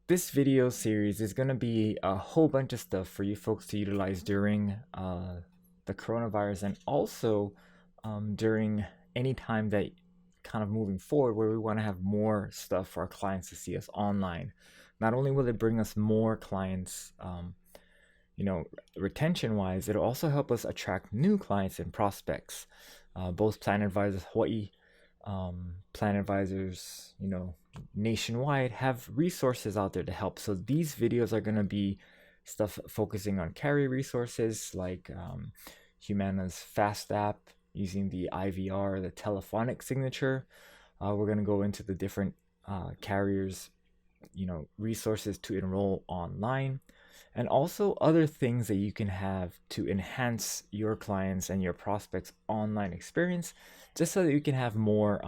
this video series is going to be a whole bunch of stuff for you folks to utilize during the coronavirus, and also during any time that kind of moving forward where we want to have more stuff for our clients to see us online. Not only will it bring us more clients, retention wise, it'll also help us attract new clients and prospects. Both Plan Advisors Hawaii, Plan Advisors, nationwide have resources out there to help. So these videos are going to be stuff focusing on carrier resources like Humana's Fast app using the IVR, the telephonic signature. We're going to go into the different carriers, resources to enroll online, and also other things that you can have to enhance your clients and your prospects online experience, just so that you can have more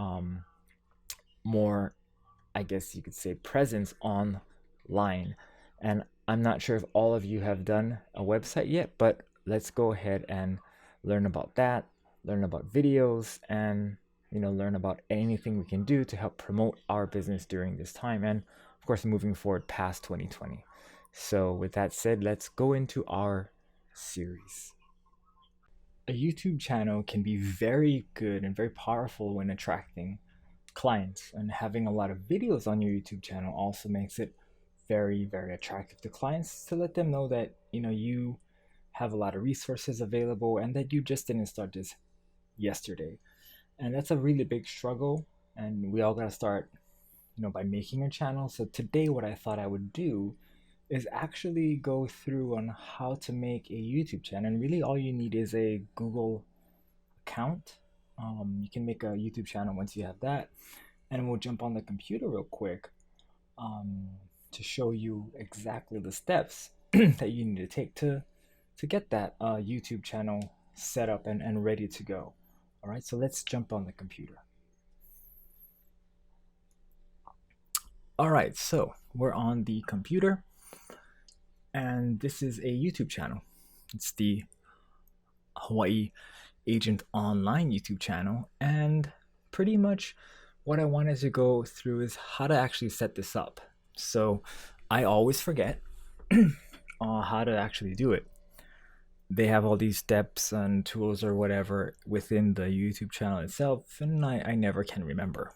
I guess you could say presence online. And I'm not sure if all of you have done a website yet, but let's go ahead and learn about that, learn about videos, and learn about anything we can do to help promote our business during this time, and of course moving forward past 2020. So with that said, let's go into our series. A YouTube channel can be very good and very powerful when attracting clients, and having a lot of videos on your YouTube channel also makes it very, very attractive to clients, to let them know that you have a lot of resources available and that you just didn't start this yesterday. And that's a really big struggle, and we all got to start by making a channel. So today what I thought I would do is actually go through on how to make a YouTube channel. And really all you need is a Google account. You can make a YouTube channel once you have that, and we'll jump on the computer real quick to show you exactly the steps that you need to take to get that YouTube channel set up and ready to go. All right, so let's jump on the computer. All right, so we're on the computer, and this is a YouTube channel. It's the Hawaii Agent Online YouTube channel, and pretty much what I wanted to go through is how to actually set this up. So I always forget how to actually do it. They have all these steps and tools or whatever within the YouTube channel itself, and I never can remember.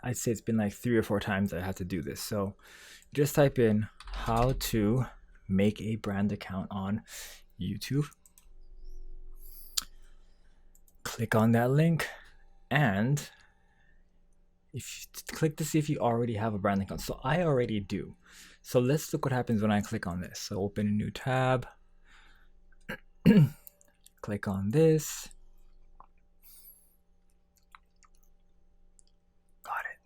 I'd say it's been like 3 or 4 times I had to do this. So just type in how to make a brand account on YouTube. Click on that link, and if you click to see if you already have a brand account. So I already do. So let's look what happens when I click on this. So open a new tab, click on this, got it,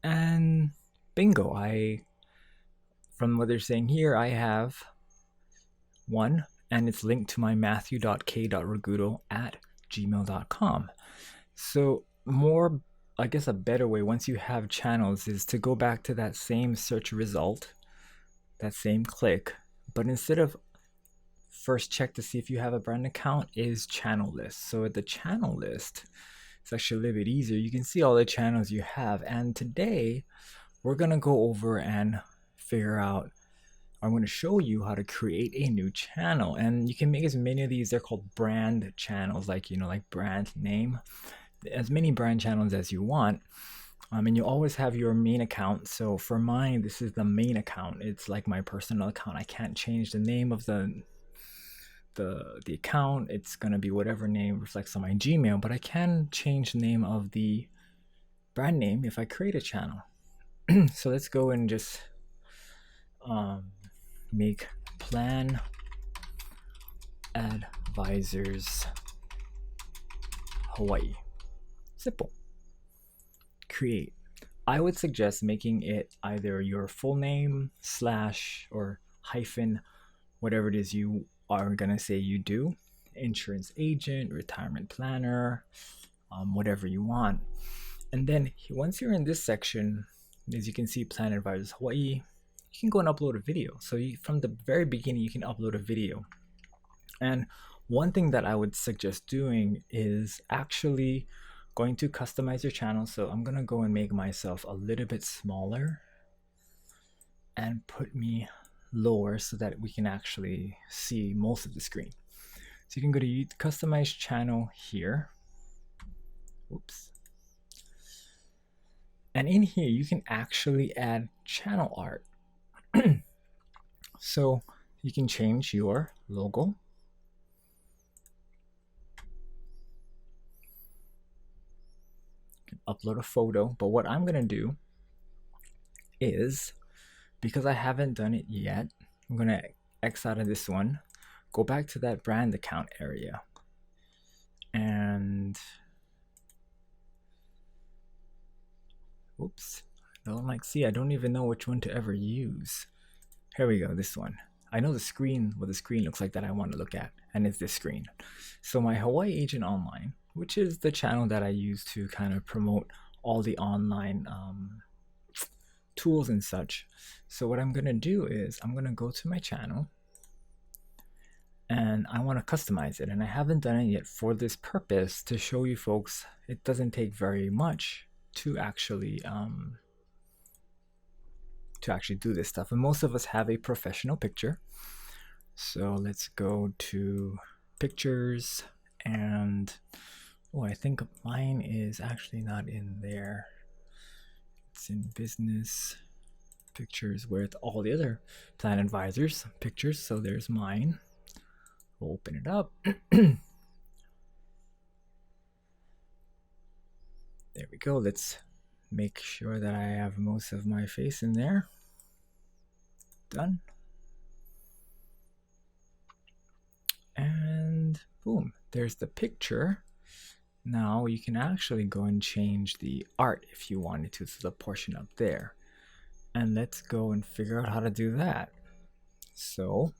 and bingo, from what they're saying here, I have one, and it's linked to my matthew.k.ragudo@gmail.com. So more, I guess a better way once you have channels is to go back to that same search result, that same click, but instead of first check to see if you have a brand account, is channel list. So at the channel list, it's actually a little bit easier. You can see all the channels you have, and today we're gonna go over and figure out, I'm going to show you how to create a new channel. And you can make as many of these, they're called brand channels, like like brand name, as many brand channels as you want. And you always have your main account. So for mine, this is the main account. It's like my personal account. I can't change the name of the account. It's going to be whatever name reflects on my Gmail, but I can change the name of the brand name if I create a channel. So let's go and just make Plan Advisors Hawaii. Simple. Create. I would suggest making it either your full name / or hyphen, whatever it is you are gonna say you do, insurance agent, retirement planner, whatever you want. And then once you're in this section, as you can see, Plan Advisors Hawaii, you can go and upload a video. So from the very beginning, you can upload a video. And one thing that I would suggest doing is actually going to customize your channel. So I'm going to go and make myself a little bit smaller. and put me lower so that we can actually see most of the screen. So you can go to customize channel here. Oops. And in here, you can actually add channel art. So you can change your logo. You can upload a photo, but what I'm gonna do is, because I haven't done it yet, I'm gonna X out of this one, go back to that brand account area, and oops, I don't even know which one to ever use. Here we go, this one. I know the screen, what the screen looks like that I want to look at, and it's this screen. So my Hawaii Agent Online, which is the channel that I use to kind of promote all the online tools and such. So what I'm gonna do is I'm gonna go to my channel and I want to customize it, and I haven't done it yet for this purpose, to show you folks it doesn't take very much to actually do this stuff. And most of us have a professional picture. So let's go to pictures, and oh, I think mine is actually not in there. It's in business pictures with all the other plan advisors pictures. So there's mine. We'll open it up. There we go. Let's make sure that I have most of my face in there. Done. And boom, there's the picture. Now you can actually go and change the art if you wanted to, so the portion up there. And let's go and figure out how to do that. So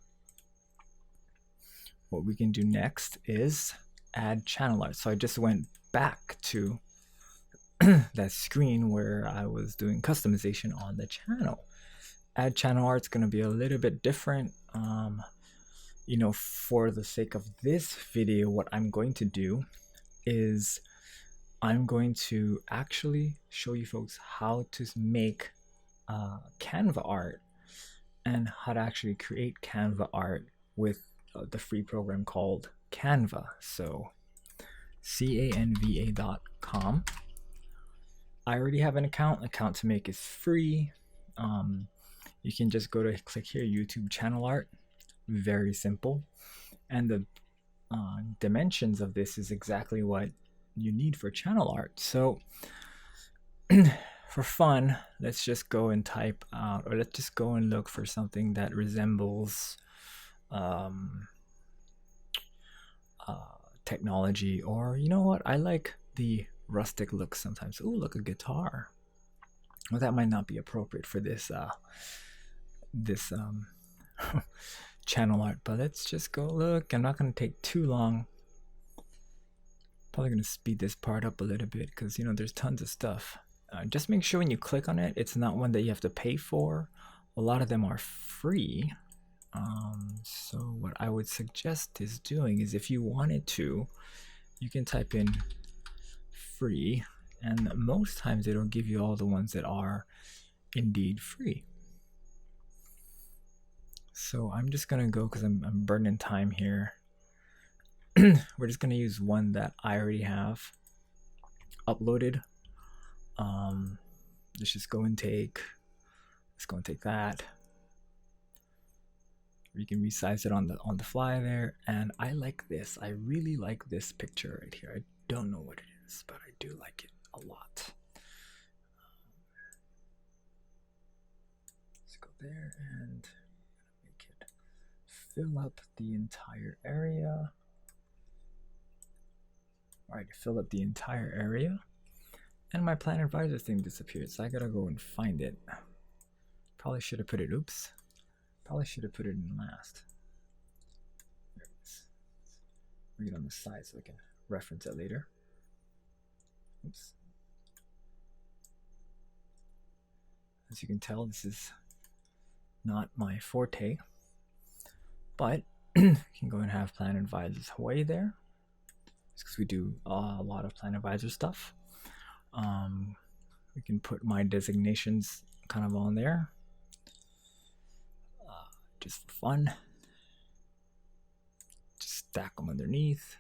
what we can do next is add channel art. So I just went back to that screen where I was doing customization on the channel. Add channel art's going to be a little bit different. You know, for the sake of this video, what I'm going to do is I'm going to actually show you folks how to make Canva art and how to actually create Canva art with the free program called Canva. So canva.com. I already have an account to make is free. You can just go to click here, YouTube channel art. Very simple. And the dimensions of this is exactly what you need for channel art. So for fun, let's just go and type out, or let's just go and look for something that resembles technology, or you know what, I like the rustic look sometimes. Oh, look, a guitar. Well, that might not be appropriate for this channel art, but let's just go look. I'm not going to take too long. Probably going to speed this part up a little bit because, you know, there's tons of stuff. Just make sure when you click on it, it's not one that you have to pay for. A lot of them are free. So what I would suggest is doing is, if you wanted to, you can type in free, and most times it'll give you all the ones that are indeed free. So I'm just gonna go, because I'm burning time here. We're just gonna use one that I already have uploaded. Let's just go and take, that. You can resize it on the fly there, and I like this. I really like this picture right here. I don't know what it is, but I do like it a lot. Let's go there and make it fill up the entire area. All right, fill up the entire area, and my plan advisor thing disappeared, so I gotta go and find it. Probably should have put it, probably should have put it in last. There it is. Bring it on the side so I can reference it later. Oops. As you can tell, this is not my forte, but you can go and have Plan Advisors Hawaii there. It's because we do a lot of Plan Advisor stuff. We can put my designations kind of on there. just for fun. Just stack them underneath.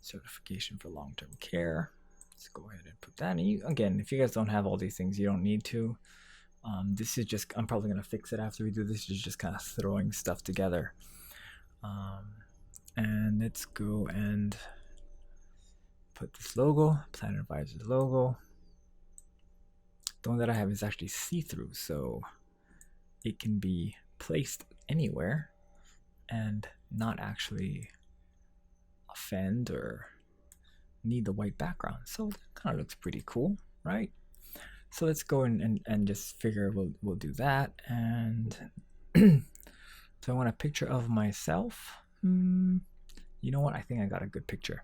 Certification for long-term care. Let's go ahead and put that in. Again, if you guys don't have all these things, you don't need to. This is just, I'm probably going to fix it after we do this. It's just kind of throwing stuff together. And let's go and put this logo, Planet Advisors logo. The one that I have is actually see-through, so it can be placed anywhere and not actually offend or need the white background. So that kind of looks pretty cool, right? So let's go and just figure we'll do that. And so I want a picture of myself. You know what? I think I got a good picture.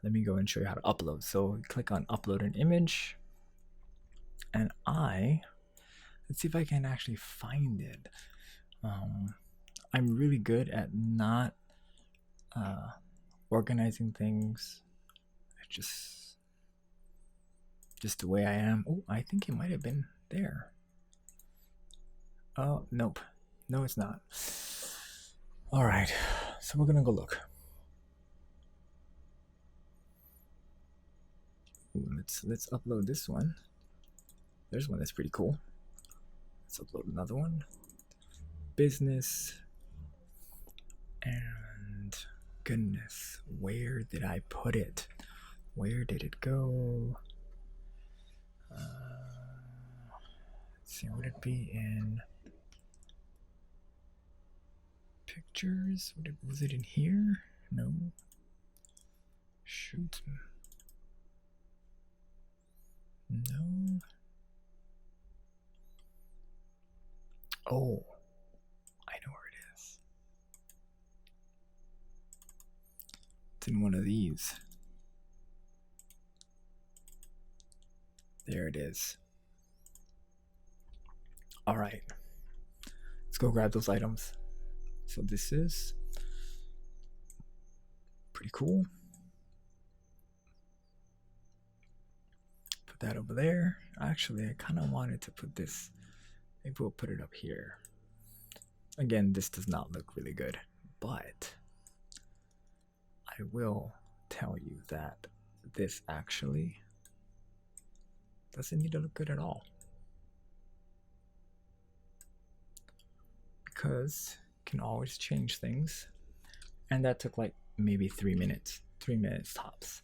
Let me go and show you how to upload. So click on upload an image. And let's see if I can actually find it. I'm really good at not organizing things. Just the way I am. Oh, I think it might have been there. Oh, nope. No, it's not. All right, so we're gonna go look. Ooh, let's upload this one. There's one that's pretty cool. Let's upload another one. Business. And goodness, where did I put it? Where did it go? Let's see, would it be in pictures? Was it in here? No. Shoot. No. Oh, I know where it is. It's in one of these. There it is. All right, let's go grab those items. So this is pretty cool. Put that over there. Actually, I kind of wanted to put this. Maybe we'll put it up here. Again, this does not look really good, but I will tell you that this actually doesn't need to look good at all. Because you can always change things. And that took like maybe 3 minutes. 3 minutes tops.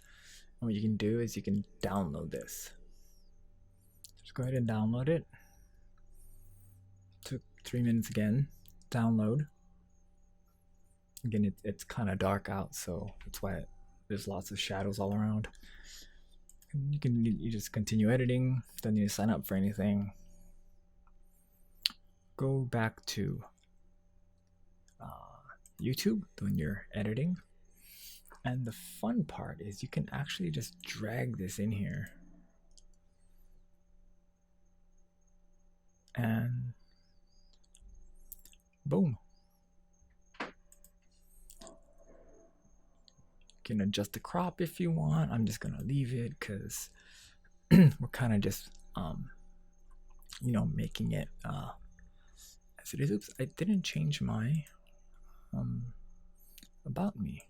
And what you can do is you can download this. Just go ahead and download it. Took 3 minutes again. Download. Again, it's kind of dark out, so that's why there's lots of shadows all around. And you just continue editing. Don't need to sign up for anything. Go back to YouTube when you're editing. And the fun part is you can actually just drag this in here. And boom. You can adjust the crop if you want. I'm just gonna leave it because we're kind of just making it as it is. Oops, I didn't change my about me.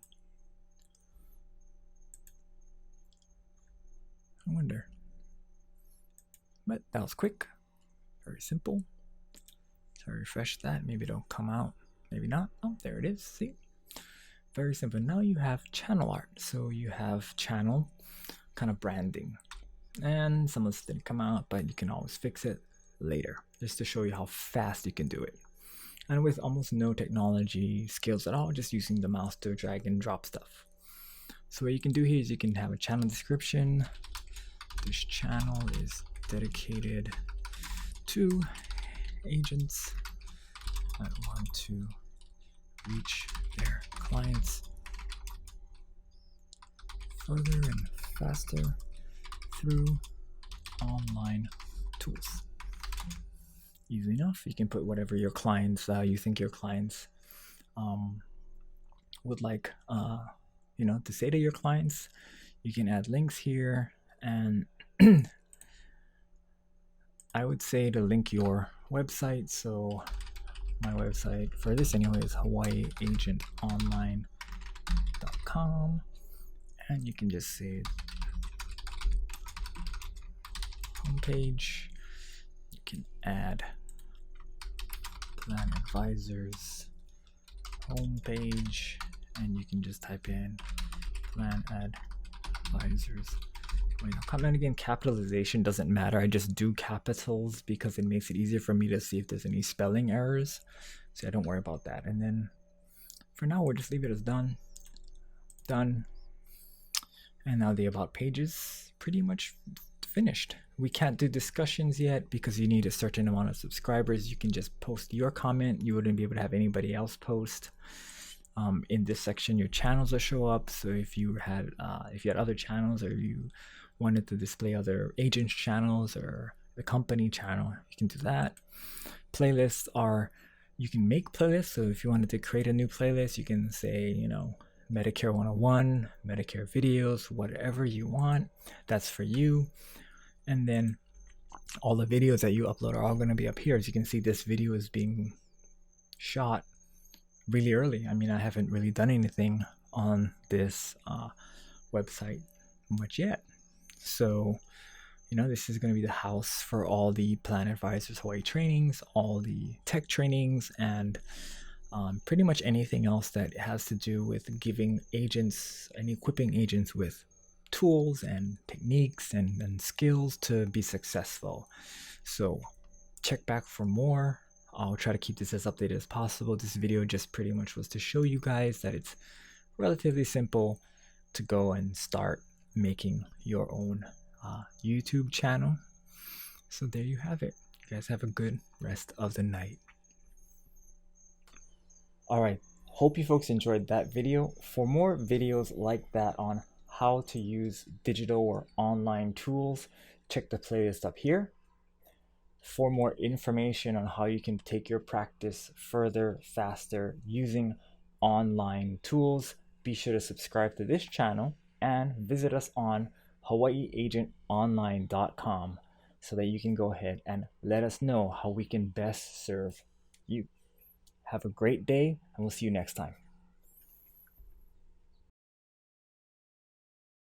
I wonder. But that was quick. Very simple. So I refresh that. Maybe it'll come out. Maybe not. Oh, there it is. See? Very simple. Now you have channel art. So you have channel kind of branding. And some of this didn't come out, but you can always fix it later. Just to show you how fast you can do it. And with almost no technology skills at all, just using the mouse to drag and drop stuff. So what you can do here is you can have a channel description. This channel is dedicated to agents that want to reach their clients further and faster through online tools. Easy enough. You can put whatever your clients, you think your clients would like, to say to your clients. You can add links here, and I would say to link your website. So my website for this anyway is hawaiiagentonline.com, and you can just say homepage. You can add Plan Advisors homepage, and you can just type in Plan Advisors. And again, capitalization doesn't matter. I just do capitals because it makes it easier for me to see if there's any spelling errors. So I don't worry about that. And then for now, we'll just leave it as done. Done. And now the about page is pretty much finished. We can't do discussions yet because you need a certain amount of subscribers. You can just post your comment. You wouldn't be able to have anybody else post. In this section, your channels will show up. So if you had other channels, or you wanted to display other agents' channels or the company channel, you can do that. Playlists are, you can make playlists. So if you wanted to create a new playlist, you can say, Medicare 101, Medicare videos, whatever you want. That's for you. And then all the videos that you upload are all going to be up here. As you can see, this video is being shot really early. I mean, I haven't really done anything on this website much yet. So, this is going to be the house for all the Plan Advisors Hawaii trainings, all the tech trainings, and pretty much anything else that has to do with giving agents and equipping agents with tools and techniques and skills to be successful. So check back for more. I'll try to keep this as updated as possible. This video just pretty much was to show you guys that it's relatively simple to go and start making your own YouTube channel. So there you have it. You guys have a good rest of the night. All right, hope you folks enjoyed that video. For more videos like that on how to use digital or online tools, check the playlist up here. For more information on how you can take your practice further, faster using online tools, be sure to subscribe to this channel and visit us on hawaiiagentonline.com so that you can go ahead and let us know how we can best serve you. Have a great day, and we'll see you next time.